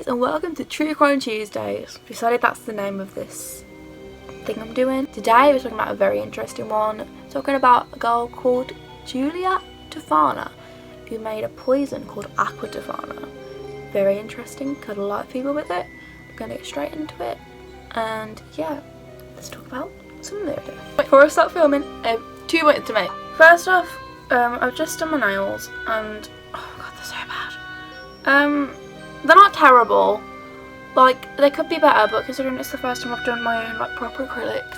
guys, and welcome to True Crime Tuesdays. Decided that's the name of this thing I'm doing. Today we're talking about a very interesting one. Talking about a girl called Giulia Tofana who made a poison called aqua Toffana. Very interesting, killed a lot of people with it. We're gonna get straight into it, and yeah, let's talk about some of it. Before I start filming, I have 2 points to make. First off, I've just done my nails and oh god, they're so bad. They're not terrible. Like, they could be better, but considering it's the first time I've done my own like proper acrylics,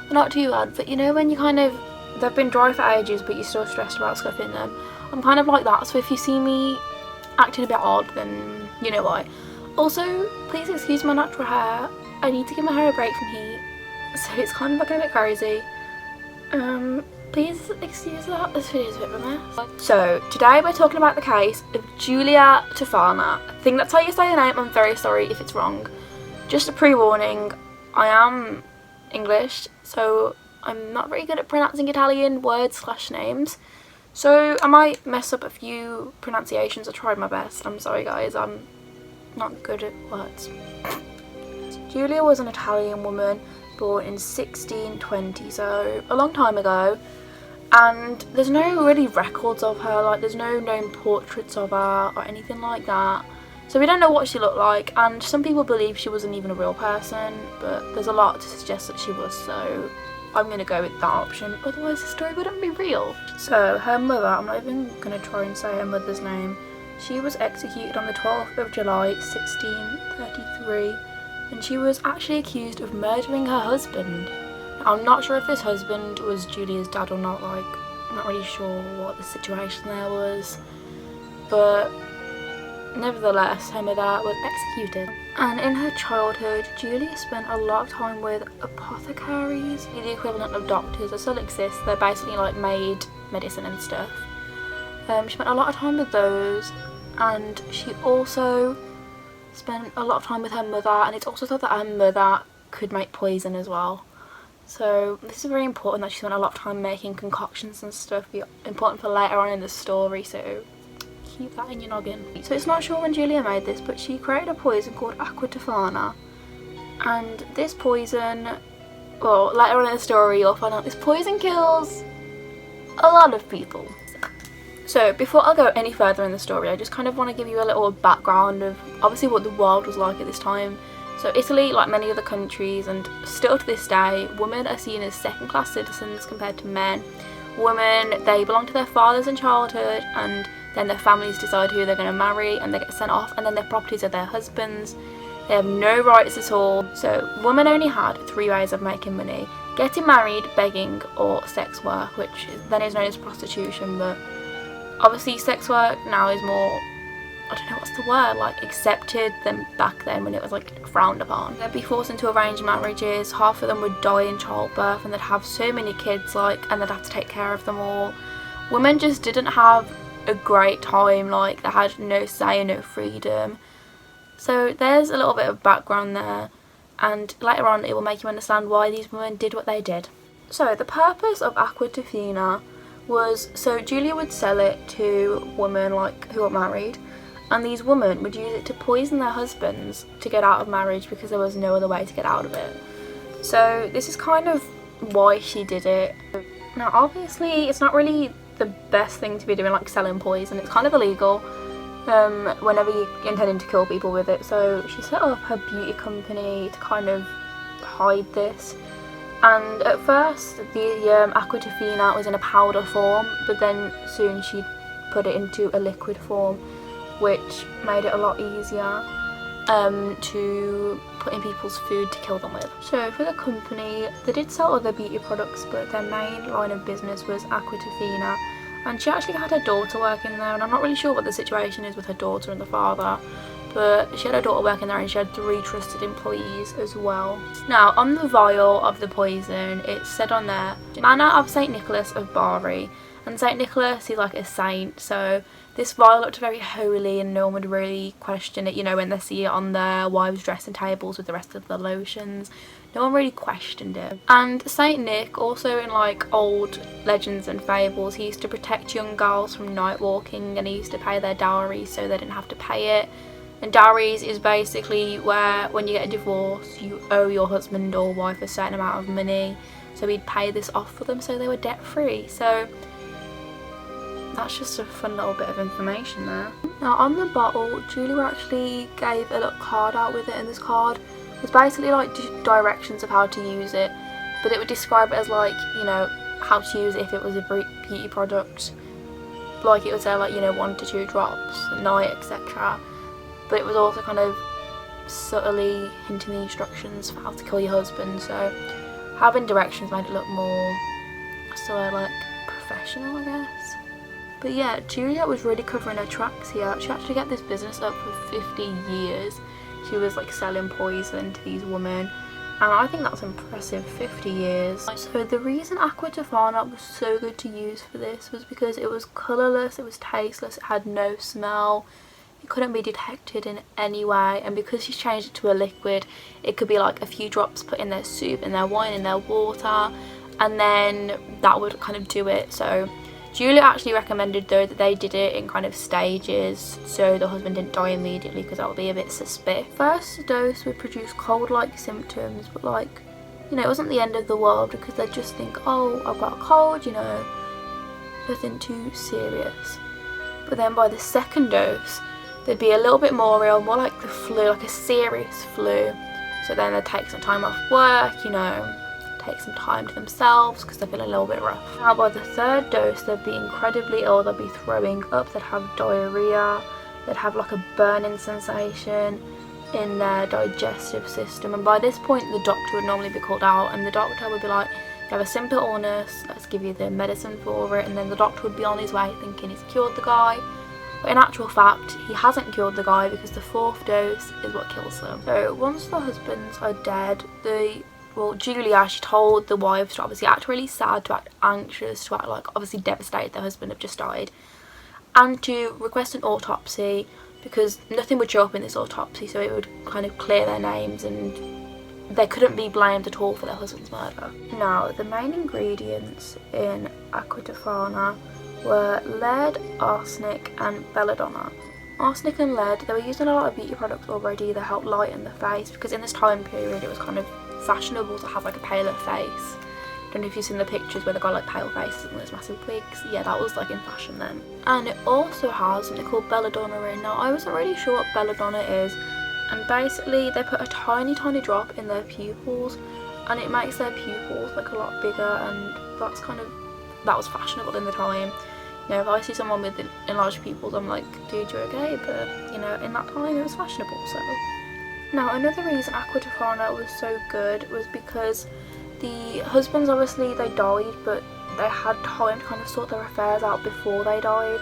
they're not too bad. But you know when you they've been dry for ages but you're still stressed about scuffing them? I'm kind of like that, so if you see me acting a bit odd, then you know why. Also, please excuse my natural hair. I need to give my hair a break from heat, so it's kind of looking a bit crazy. Please excuse that, this video is a bit of a mess. So, today we're talking about the case of Giulia Tofana. I think that's how you say the name, I'm very sorry if it's wrong. Just a pre-warning, I am English, so I'm not very good at pronouncing Italian words/names. So I might mess up a few pronunciations. I tried my best, I'm sorry guys, I'm not good at words. Giulia was an Italian woman born in 1620, so a long time ago. And there's no really records of her, like there's no known portraits of her or anything like that. So we don't know what she looked like, and some people believe she wasn't even a real person, but there's a lot to suggest that she was, so I'm going to go with that option, otherwise the story wouldn't be real. So her mother, I'm not even going to try and say her mother's name, she was executed on the 12th of July 1633, and she was actually accused of murdering her husband. I'm not sure if this husband was Giulia's dad or not, like, I'm not really sure what the situation there was, but nevertheless, her mother was executed. And in her childhood, Giulia spent a lot of time with apothecaries, the equivalent of doctors that still exist. They're basically like made medicine and stuff. She spent a lot of time with those, and she also spent a lot of time with her mother, and it's also thought that her mother could make poison as well. So this is very important that she spent a lot of time making concoctions and stuff. Be important for later on in the story, so keep that in your noggin. So it's not sure when Giulia made this, but she created a poison called aqua Toffana, and this poison, well, later on in the story you'll find out this poison kills a lot of people. So before I go any further in the story, I just kind of want to give you a little background of obviously what the world was like at this time. So Italy, like many other countries, and still to this day, women are seen as second-class citizens compared to men. Women, they belong to their fathers in childhood, and then their families decide who they're going to marry, and they get sent off, and then their properties are their husbands. They have no rights at all. So women only had 3 ways of making money: getting married, begging, or sex work, which then is known as prostitution. But obviously sex work now is more, I don't know what's the word, like accepted than back then when it was like frowned upon. They'd be forced into arranged marriages, half of them would die in childbirth, and they'd have so many kids, like, and they'd have to take care of them all. Women just didn't have a great time, like they had no say and no freedom. So there's a little bit of background there, and later on it will make you understand why these women did what they did. So the purpose of aqua Toffana was, so Giulia would sell it to women like who were married, and these women would use it to poison their husbands to get out of marriage because there was no other way to get out of it. So this is kind of why she did it. Now obviously it's not really the best thing to be doing, like selling poison. It's kind of illegal whenever you're intending to kill people with it. So she set up her beauty company to kind of hide this. And at first the aqua Toffana was in a powder form, but then soon she put it into a liquid form, which made it a lot easier to put in people's food to kill them with. So for the company, they did sell other beauty products, but their main line of business was aqua Toffana, and she actually had her daughter working there, and I'm not really sure what the situation is with her daughter and the father, but she had her daughter working there, and she had 3 trusted employees as well. Now on the vial of the poison, it said on there, Manor of St. Nicholas of Bari, and St. Nicholas is like a saint, so this vial looked very holy and no one would really question it, you know, when they see it on their wives' dressing tables with the rest of the lotions. No one really questioned it. And Saint Nick, also in like old legends and fables, he used to protect young girls from night walking, and he used to pay their dowry so they didn't have to pay it. And dowries is basically where when you get a divorce you owe your husband or wife a certain amount of money, so he'd pay this off for them so they were debt free. So that's just a fun little bit of information there. Now on the bottle, Giulia actually gave a little card out with it, and this card was basically like directions of how to use it, but it would describe it as like, you know, how to use it if it was a beauty product. Like it would say like, you know, 1 to 2 drops at night, etc. But it was also kind of subtly hinting the instructions for how to kill your husband, so having directions made it look more sort of like professional, I guess. But yeah, Giulia was really covering her tracks here. She actually kept this business up for 50 years. She was like selling poison to these women, and I think that's impressive, 50 years. So the reason Acqua Tofana was so good to use for this was because it was colourless, it was tasteless, it had no smell, it couldn't be detected in any way, and because she's changed it to a liquid, it could be like a few drops put in their soup, in their wine, in their water, and then that would kind of do it. So Giulia actually recommended though that they did it in kind of stages so the husband didn't die immediately, because that would be a bit suspicious. First dose would produce cold-like symptoms, but like, you know, it wasn't the end of the world, because they'd just think, oh, I've got a cold, you know, nothing too serious. But then by the second dose, they'd be a little bit more real, more like the flu, like a serious flu. So then they'd take some time off work, you know, take some time to themselves because they feel a little bit rough. Now by the third dose, they'd be incredibly ill, they'd be throwing up, they'd have diarrhea, they'd have like a burning sensation in their digestive system, and by this point the doctor would normally be called out, and the doctor would be like, you have a simple illness, let's give you the medicine for it, and then the doctor would be on his way thinking he's cured the guy. But in actual fact, he hasn't cured the guy, because the 4th dose is what kills them. So once the husbands are dead, Giulia, she told the wives to obviously act really sad, to act anxious, to act like obviously devastated their husband had just died, and to request an autopsy, because nothing would show up in this autopsy, so it would kind of clear their names and they couldn't be blamed at all for their husband's murder. Now, the main ingredients in Acqua Tofana were lead, arsenic and belladonna. Arsenic and lead, they were used in a lot of beauty products already that helped lighten the face, because in this time period it was kind of fashionable to have like a paler face. Don't know if you've seen the pictures where they got like pale faces and those massive wigs. Yeah, that was like in fashion then. And it also has something called belladonna in. Now I wasn't really sure what belladonna is, and basically they put a tiny drop in their pupils and it makes their pupils like a lot bigger, and that was fashionable in the time. You know, if I see someone with enlarged pupils, I'm like, dude, you're okay, but you know, in that time it was fashionable. So now another reason Acqua Tofana was so good was because the husbands, obviously they died, but they had time to kind of sort their affairs out before they died.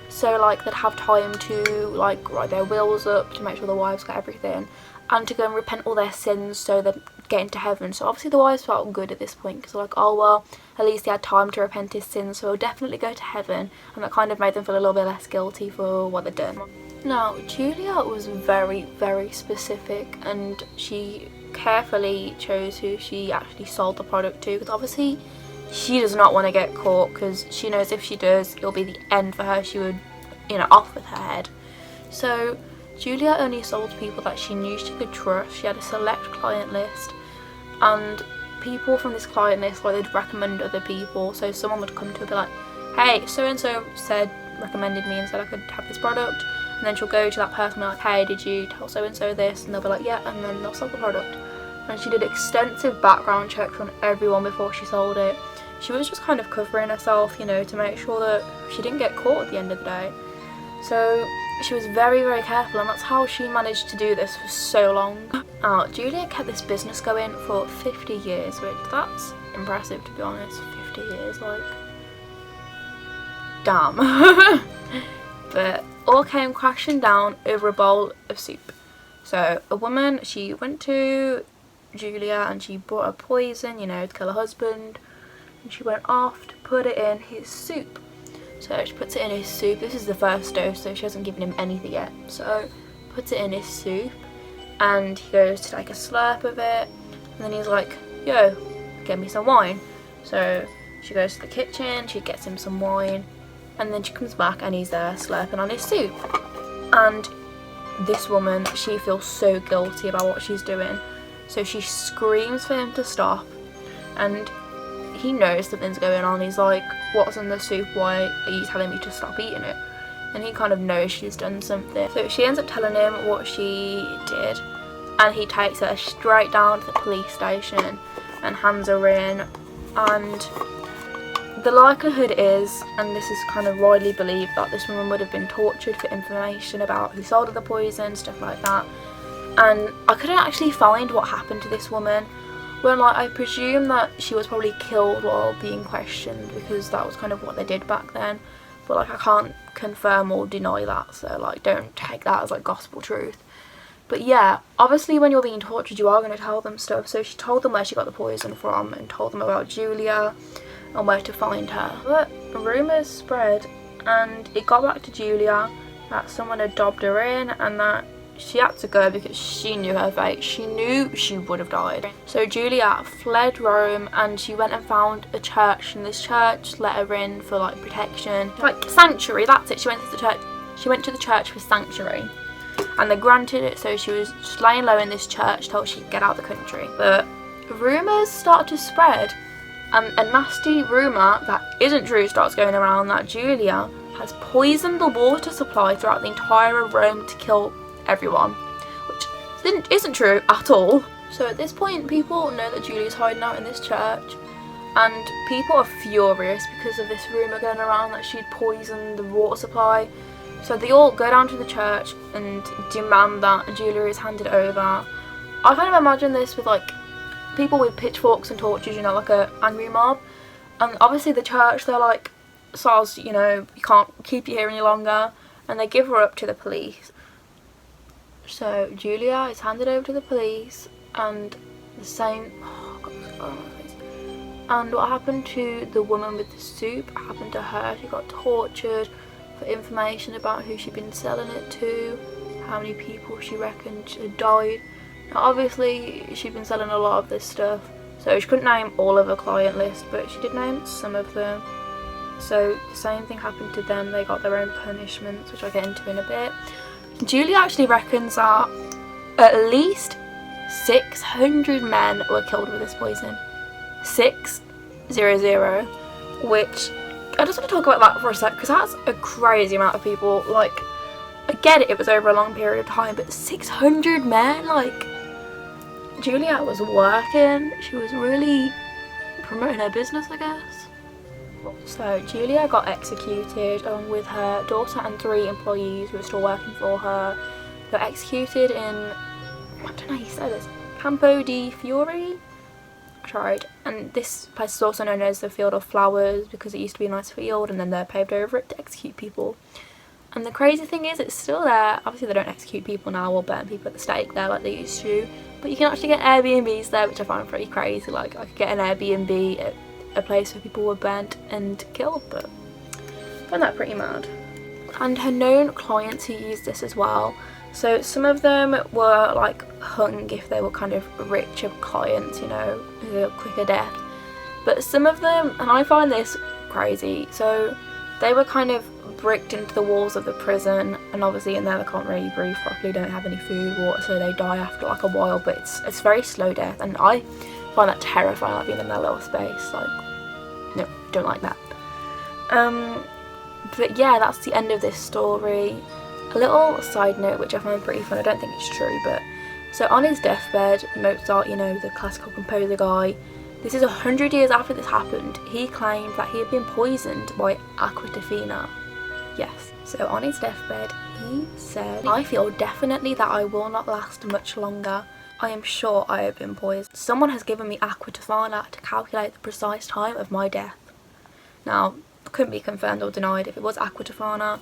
So like they'd have time to like write their wills up to make sure the wives got everything, and to go and repent all their sins so they'd get into heaven. So obviously the wives felt good at this point, because they're like, oh well, at least he had time to repent his sins, so he'll definitely go to heaven, and that kind of made them feel a little bit less guilty for what they'd done. Now Giulia was very specific, and she carefully chose who she actually sold the product to, because obviously she does not want to get caught, because she knows if she does it'll be the end for her. She would, you know, off with her head. So Giulia only sold to people that she knew she could trust. She had a select client list, and people from this client list, like, they'd recommend other people. So someone would come to her and be like, hey, so and so recommended me and said I could have this product, and then she'll go to that person and be like, hey, did you tell so and so this? And they'll be like, yeah, and then they'll sell the product. And she did extensive background checks on everyone before she sold it. She was just kind of covering herself, you know, to make sure that she didn't get caught at the end of the day. So she was very careful, and that's how she managed to do this for so long. Now, Giulia kept this business going for 50 years, which that's impressive, to be honest. 50 years, like, damn. But all came crashing down over a bowl of soup. So a woman, she went to Giulia and she brought her poison, you know, to kill her husband, and she went off to put it in his soup. So she puts it in his soup. This is the first dose, so she hasn't given him anything yet. So puts it in his soup, and he goes to take a slurp of it, and then he's like, yo, get me some wine. So she goes to the kitchen, she gets him some wine, and then she comes back and he's there slurping on his soup. And this woman, she feels so guilty about what she's doing, so she screams for him to stop, and he knows something's going on. He's like, what's in the soup, why are you telling me to stop eating it? And he kind of knows she's done something, so she ends up telling him what she did, and he takes her straight down to the police station and hands her in. And the likelihood is, and this is kind of widely believed, that this woman would have been tortured for information about who sold her the poison, stuff like that. And I couldn't actually find what happened to this woman. Well, like, I presume that she was probably killed while being questioned, because that was kind of what they did back then. But like, I can't confirm or deny that, so like, don't take that as like gospel truth. But yeah, obviously when you're being tortured, you are going to tell them stuff. So she told them where she got the poison from and told them about Giulia and where to find her. But rumours spread, and it got back to Giulia that someone had dobbed her in and that she had to go because she knew her fate. She knew she would have died. So Giulia fled Rome, and she went and found a church, and this church let her in for like protection, like sanctuary. That's it. She went to the church. She went to the church for sanctuary, and they granted it. So she was just laying low in this church till she could get out of the country. But rumours start to spread, and a nasty rumour that isn't true starts going around that Giulia has poisoned the water supply throughout the entire of Rome to kill everyone, which isn't true at all. So at this point, people know that Giulia's hiding out in this church, and people are furious because of this rumour going around that she'd poisoned the water supply. So they all go down to the church and demand that Giulia is handed over. I kind of imagine this with like people with pitchforks and torches, you know, like a angry mob. And obviously the church, they're like, Sars, you know, we can't keep you here any longer, and they give her up to the police. So Giulia is handed over to the police, and the same, oh God, oh my face. And what happened to the woman with the soup happened to her. She got tortured for information about who she'd been selling it to, how many people she reckoned had died. Now obviously she'd been selling a lot of this stuff, so she couldn't name all of her client list, but she did name some of them. So the same thing happened to them. They got their own punishments, which I'll get into in a bit. Julia actually reckons that at least 600 men were killed with this poison. 600, which I just want to talk about that for a sec, because that's a crazy amount of people. Like, I get it, it was over a long period of time, but 600 men, like, Giulia was working, she was really promoting her business, I guess. So Giulia got executed along with her daughter and 3 employees who were still working for her. They were executed in, I don't know how you say this, Campo di Fiori? I tried. And this place is also known as the Field of Flowers because it used to be a nice field, and then they paved over it to execute people. And the crazy thing is, it's still there. Obviously they don't execute people now or burn people at the stake there like they used to, but you can actually get Airbnbs there, which I find pretty crazy. Like, I could get an Airbnb at a place where people were burnt and killed, but I find that pretty mad. And her known clients who used this as well, so some of them were like hung if they were kind of richer clients, you know, who had quicker death. But some of them, and I find this crazy, so they were kind of bricked into the walls of the prison, and obviously in there they can't really breathe properly, don't have any food, water, so they die after like a while, but it's very slow death, and I find that terrifying, like being in that little space. Like, no, don't like that. But yeah, that's the end of this story. A little side note which I find pretty fun, I don't think it's true, but so on his deathbed, Mozart, you know, the classical composer guy, this is 100 years after this happened, he claimed that he had been poisoned by aqua Toffana. Yes, so on his deathbed he said, "I feel definitely that I will not last much longer. I am sure I have been poisoned. Someone has given me aqua Toffana to calculate the precise time of my death." Now, it couldn't be confirmed or denied if it was aqua Toffana,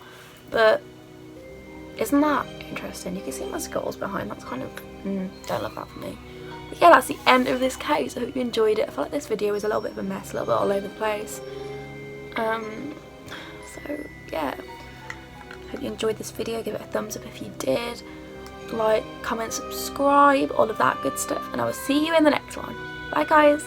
but isn't that interesting? You can see my skulls behind, that's kind of, don't look that for me. But yeah, that's the end of this case. I hope you enjoyed it. I feel like this video was a little bit of a mess, a little bit all over the place. So yeah, hope you enjoyed this video. Give it a thumbs up if you did. Like, comment, subscribe, all of that good stuff, and I will see you in the next one. Bye guys!